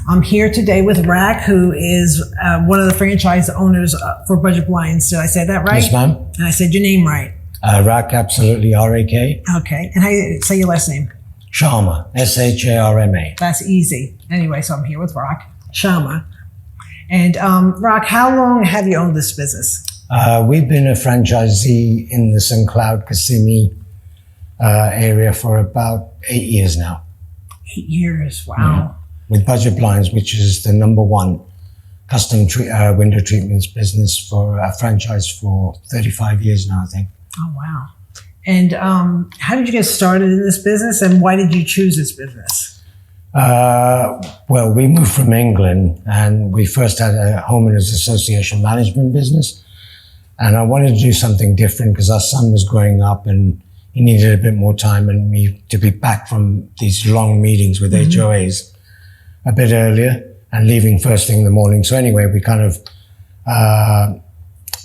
I'm here today with Rack, who is one of the franchise owners for Budget Blinds. Did I say that right? Yes, ma'am. And I said your name right. Rack, absolutely, R-A-K. Okay. And how you say your last name? Sharma, S-H-A-R-M-A. That's easy. Anyway, so I'm here with Rack, Sharma. And Rack, how long have you owned this business? We've been a franchisee in the St. Cloud, Kissimmee area for about 8 years now. 8 years, wow. Yeah. With Budget Blinds, which is the #1 custom window treatments business for a franchise for 35 years now, I think. Oh, wow. And how did you get started in this business, and why did you choose this business? Well, we moved from England, and we first had a homeowners association management business. And I wanted to do something different because our son was growing up and he needed a bit more time and me to be back from these long meetings with HOAs a bit earlier and leaving first thing in the morning. So anyway, we kind of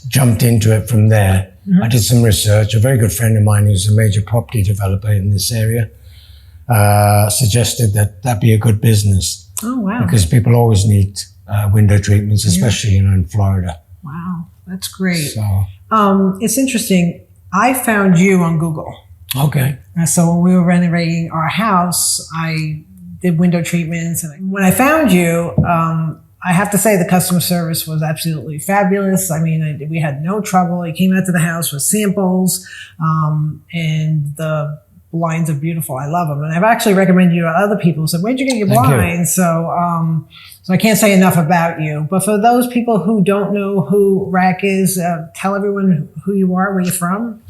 jumped into it from there. I did some research. A very good friend of mine who's a major property developer in this area suggested that that'd be a good business. Oh, wow. Because people always need window treatments, especially in Florida. Wow, that's great. So, it's interesting. I found you on Google. okay. So when we were renovating our house, I did window treatments. And when I found you, I have to say the customer service was absolutely fabulous. I mean, we had no trouble. He came out to the house with samples, and the blinds are beautiful. I love them. And I've actually recommended you to other people. So where'd you get your blinds? So I can't say enough about you. But for those people who don't know who Rack is, tell everyone who you are, where you're from.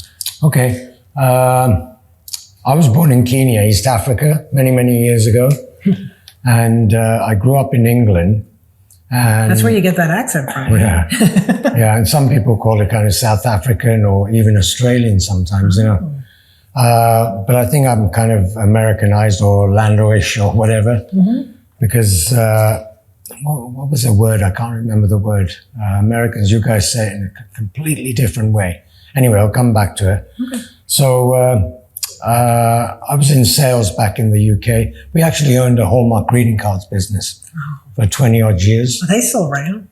Okay. I was born in Kenya, East Africa, many, many years ago. And I grew up in England. And that's where you get that accent from. Yeah. Yeah. And some people call it kind of South African or even Australian sometimes, you know. But I think I'm kind of Americanized or Orlando-ish or whatever. Because what was the word? I can't remember the word. Americans, you guys say it in a completely different way. Anyway, I'll come back to it. Okay. So I was in sales back in the UK. We actually owned a Hallmark greeting cards business for 20 odd years. Are they still around?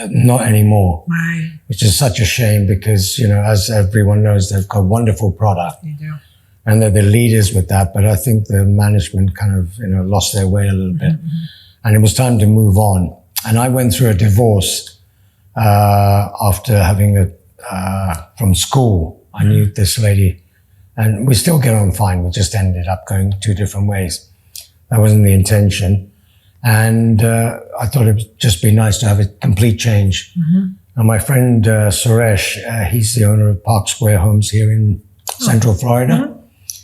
Not anymore. Right. Which is such a shame because, you know, as everyone knows, they've got wonderful product. They do. And they're the leaders with that. But I think the management kind of, you know, lost their way a little bit. And it was time to move on. And I went through a divorce after having from school. I knew this lady and we still get on fine. We just ended up going two different ways. That wasn't the intention. And I thought it would just be nice to have a complete change. And my friend Suresh, he's the owner of Park Square Homes here in Central Florida.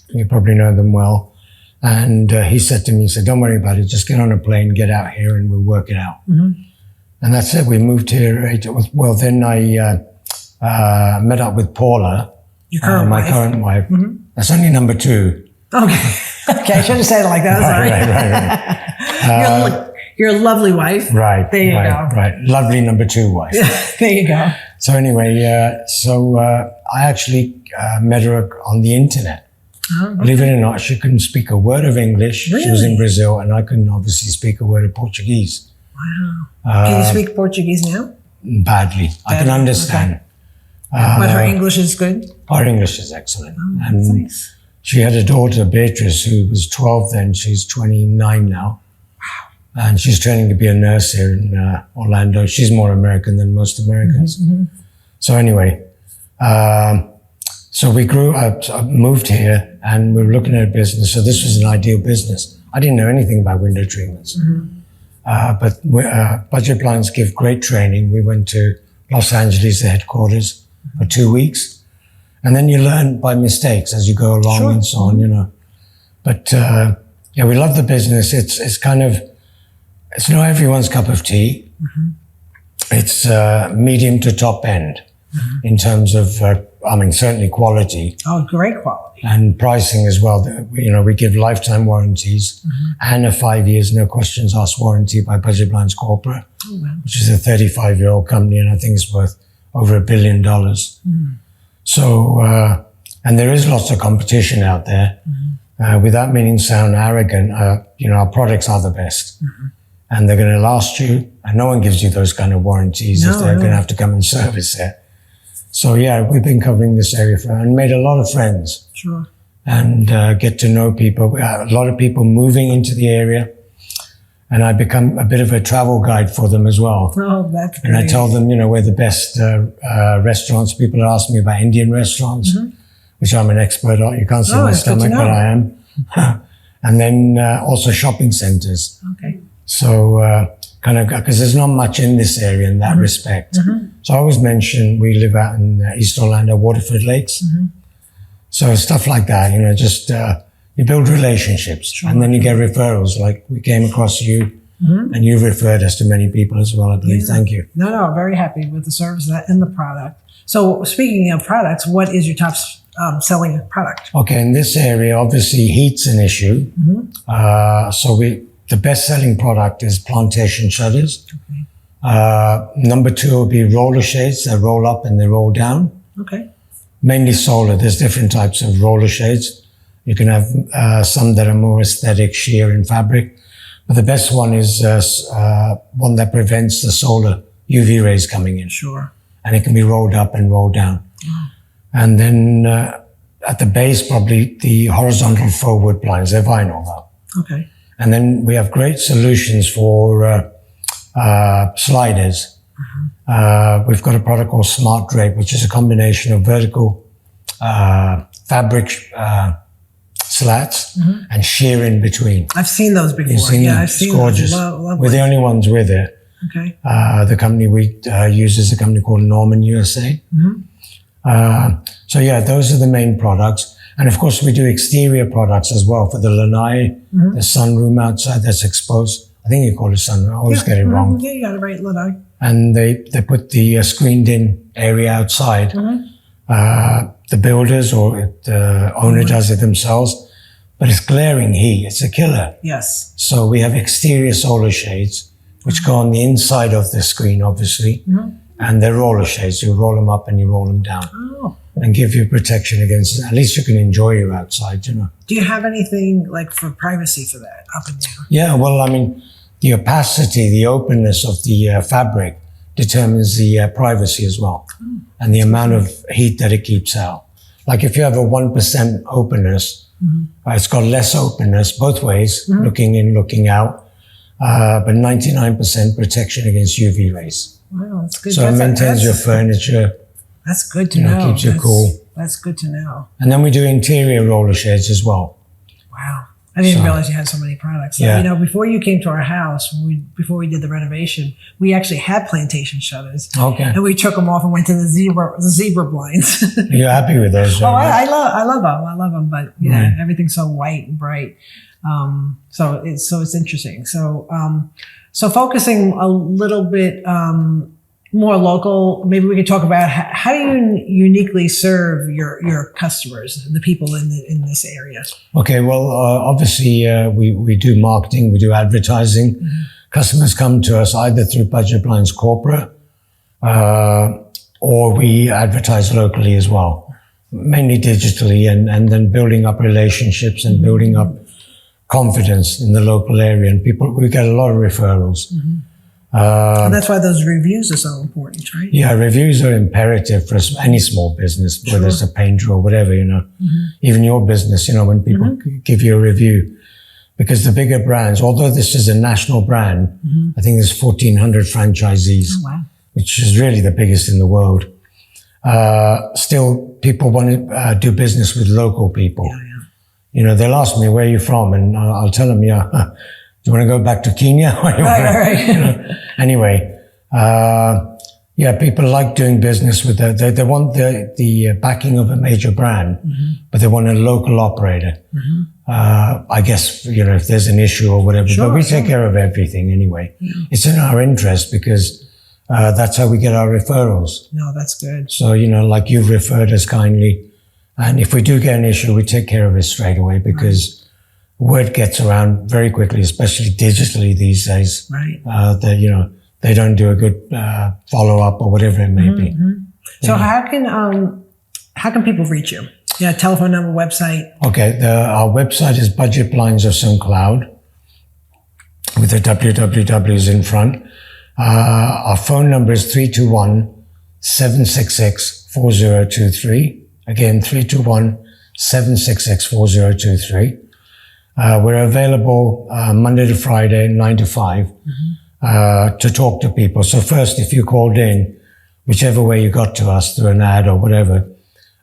You probably know them well. And he said to me, he said, don't worry about it. Just get on a plane, get out here, and we'll work it out. And that's it. We moved here. Well, then I met up with Paula, my current wife. That's only number 2. Okay. Okay, I should have said it like that. Right. You're a lovely wife. Right. There you go. Right. Lovely number 2 wife. There you go. So anyway, I actually met her on the internet. Believe it or not, she couldn't speak a word of English. Really? She was in Brazil, and I couldn't obviously speak a word of Portuguese. Wow. Can you speak Portuguese now? Badly. I can understand. Okay. But her English is good? Her English is excellent. Oh, that's nice. She had a daughter, Beatrice, who was 12 then. She's 29 now. Wow. And she's training to be a nurse here in Orlando. She's more American than most Americans. So anyway, so we grew up, moved here, and we were looking at a business. So this was an ideal business. I didn't know anything about window treatments. But Budget Blinds give great training. We went to Los Angeles, the headquarters, for 2 weeks. And then you learn by mistakes as you go along and so on, you know. But yeah, we love the business. It's kind of, it's not everyone's cup of tea. It's medium to top end in terms of, I mean, certainly quality. Oh, great quality. And pricing as well. You know, we give lifetime warranties and a 5 years, no questions asked warranty by Budget Blinds Corporate, which is a 35-year-old company, and I think it's worth over $1 billion. So, and there is lots of competition out there. without meaning to sound arrogant, our products are the best. And they're going to last you. And no one gives you those kind of warranties if they're going to have to come and service it. So yeah, we've been covering this area and made a lot of friends. Sure. And get to know people. We have a lot of people moving into the area. And I become a bit of a travel guide for them as well. Oh, that's great. And I tell them, where the best restaurants. People ask me about Indian restaurants, which I'm an expert on. You can't see my stomach, but I am. And then also shopping centers. Okay. So because there's not much in this area in that respect. So I always mention we live out in East Orlando, Waterford Lakes. So stuff like that, just you build relationships and then you get referrals. Like we came across you and you've referred us to many people as well, I believe. Yeah. Thank you. No, I'm very happy with the service and the product. So speaking of products, what is your top selling product? Okay, in this area, obviously heat's an issue. So the best-selling product is plantation shutters. Okay. Number 2 will be roller shades that roll up and they roll down. Okay. Mainly solar. There's different types of roller shades. You can have some that are more aesthetic, sheer in fabric. But the best one is one that prevents the solar UV rays coming in. Sure. And it can be rolled up and rolled down. And then at the base, probably the horizontal faux wood blinds. They're vinyl though. Okay. And then we have great solutions for sliders. We've got a product called Smart Drape, which is a combination of vertical fabric slats and sheer in between. I've seen those before. You've seen them? I've seen it's gorgeous. Those. We're the only ones with it. Okay. The company we use is a company called Norman USA. So yeah, those are the main products. And of course, we do exterior products as well for the lanai, the sunroom outside that's exposed. I think you call it sunroom. I always get it wrong. Yeah, you got it right, lanai. And they put the screened-in area outside. The builders or the owner does it themselves. But it's glaring heat. It's a killer. Yes. So we have exterior solar shades, which go on the inside of the screen, obviously. And they're roller shades. You roll them up and you roll them down. Oh. And give you protection against, at least you can enjoy your outside, Do you have anything like for privacy for that, up and down? Yeah, well, I mean, the opacity, the openness of the fabric determines the privacy as well. And the amount of heat that it keeps out. Like if you have a 1% openness, it's got less openness both ways, looking in, looking out, but 99% protection against UV rays. Wow, that's good. So it maintains your furniture. That's good to know. Keeps you cool. That's good to know. And then we do interior roller shades as well. Wow. I didn't realize you had so many products. Yeah. Before you came to our house, before we did the renovation, we actually had plantation shutters. Okay. And we took them off and went to the zebra blinds. You're happy with those? Oh, I love them. I love them. But everything's so white and bright. So it's interesting. So focusing a little bit more local, maybe we could talk about how do you uniquely serve your customers, the people in this area? Okay, well, obviously we do marketing, we do advertising. Customers come to us either through Budget Blinds Corporate or we advertise locally as well, mainly digitally, and then building up relationships and building up confidence in the local area. And we get a lot of referrals. And that's why those reviews are so important, right? Yeah, reviews are imperative for any small business, whether it's a painter or whatever, Even your business, when people give you a review. Because the bigger brands, although this is a national brand, I think there's 1,400 franchisees, which is really the biggest in the world. Still, people want to do business with local people. They'll ask me, where are you from? And I'll tell them, do you want to go back to Kenya? Right. Anyway, people like doing business with they want the backing of a major brand, but they want a local operator. I guess, if there's an issue or whatever, but we take care of everything anyway. It's in our interest because that's how we get our referrals. No, that's good. So, like you've referred us kindly. And if we do get an issue, we take care of it straight away because word gets around very quickly, especially digitally these days. Right. They don't do a good follow-up or whatever it may be. So how can how can people reach you? Yeah, telephone number, website. Okay, our website is Budget Blinds of St. Cloud with the wwws in front. Our phone number is 321-766-4023. Again, 321-766-4023. We're available Monday to Friday, 9 to 5, to talk to people. So first, if you called in, whichever way you got to us, through an ad or whatever,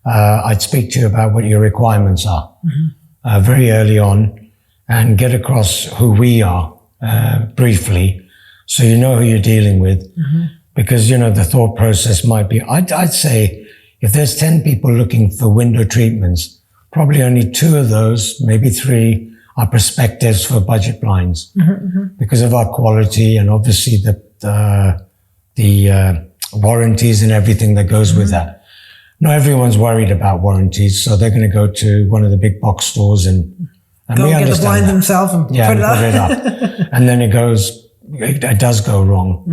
I'd speak to you about what your requirements are very early on and get across who we are briefly so you know who you're dealing with. Because, you know, the thought process might be, I'd say if there's 10 people looking for window treatments, probably only 2 of those, maybe 3, are prospectives for budget blinds because of our quality and obviously the warranties and everything that goes with that. Not everyone's worried about warranties, so they're going to go to one of the big box stores and Go we get the understand blinds that. themselves and Yeah, put it and up. put it up. And then it does go wrong,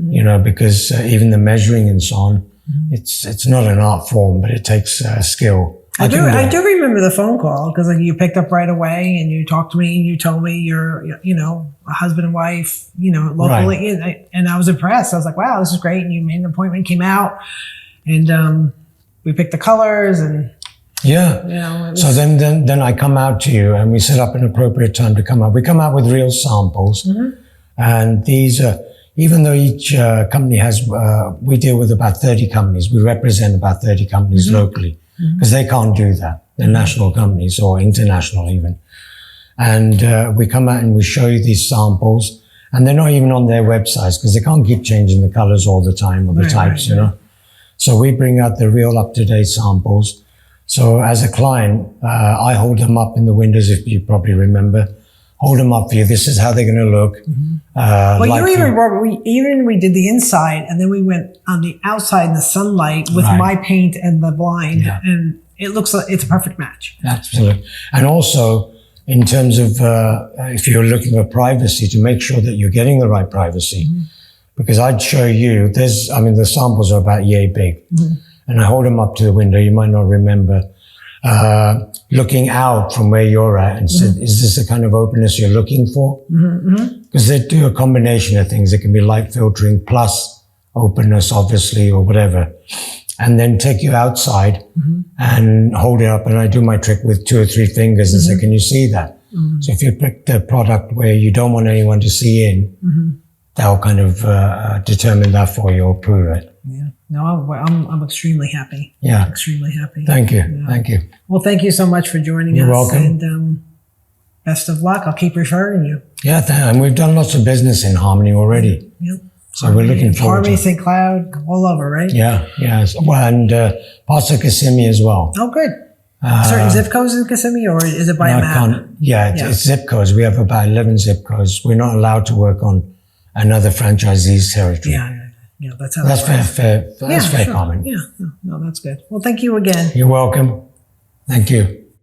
you know, because even the measuring and so on, it's not an art form, but it takes skill. I do can do it. remember the phone call because like you picked up right away and you talked to me and you told me you're, you know, a husband and wife, you know, locally. And I was impressed. I was like, wow, this is great. And you made an appointment, came out and we picked the colors and, Yeah. you know. It was, So then I come out to you and we set up an appropriate time to come out. We come out with real samples. And these are, even though each company has, we deal with about 30 companies. We represent about 30 companies locally because they can't do that. They're national companies or international even. And we come out and we show you these samples and they're not even on their websites because they can't keep changing the colors all the time or the types, you know. So we bring out the real up-to-date samples. So as a client, I hold them up in the windows, if you probably remember. Hold them up for you. This is how they're going to look. well, we did the inside and then we went on the outside in the sunlight with my paint and the blind. Yeah. And it looks like it's a perfect match. Absolutely. And also, in terms of if you're looking for privacy, to make sure that you're getting the right privacy. Because I'd show you, the samples are about yay big. And I hold them up to the window. You might not remember. Looking out from where you're at and said, is this the kind of openness you're looking for? Because they do a combination of things. It can be light filtering plus openness, obviously, or whatever. And then take you outside and hold it up. And I do my trick with 2 or 3 fingers and say, can you see that? So if you pick the product where you don't want anyone to see in, that'll kind of determine that for you or prove it. Yeah. No, I'm extremely happy. Yeah. Extremely happy. Thank you. Yeah. Thank you. Well, thank you so much for joining You're us. welcome. And best of luck. I'll keep referring you. Yeah, and we've done lots of business in Harmony already. Yep. So we're looking forward to Harmony, it. St. Cloud, all over, right? Yeah, yes. Well, and parts of Kissimmee as well. Oh, good. Certain zip codes in Kissimmee, or is it by a No, I map? can't- Yeah, it's zip codes. We have about 11 zip codes. We're not allowed to work on another franchisee's territory. Yeah, that's how That's that works. fair. That's fair sure. comment. Yeah, no, that's good. Well, thank you again. You're welcome. Thank you.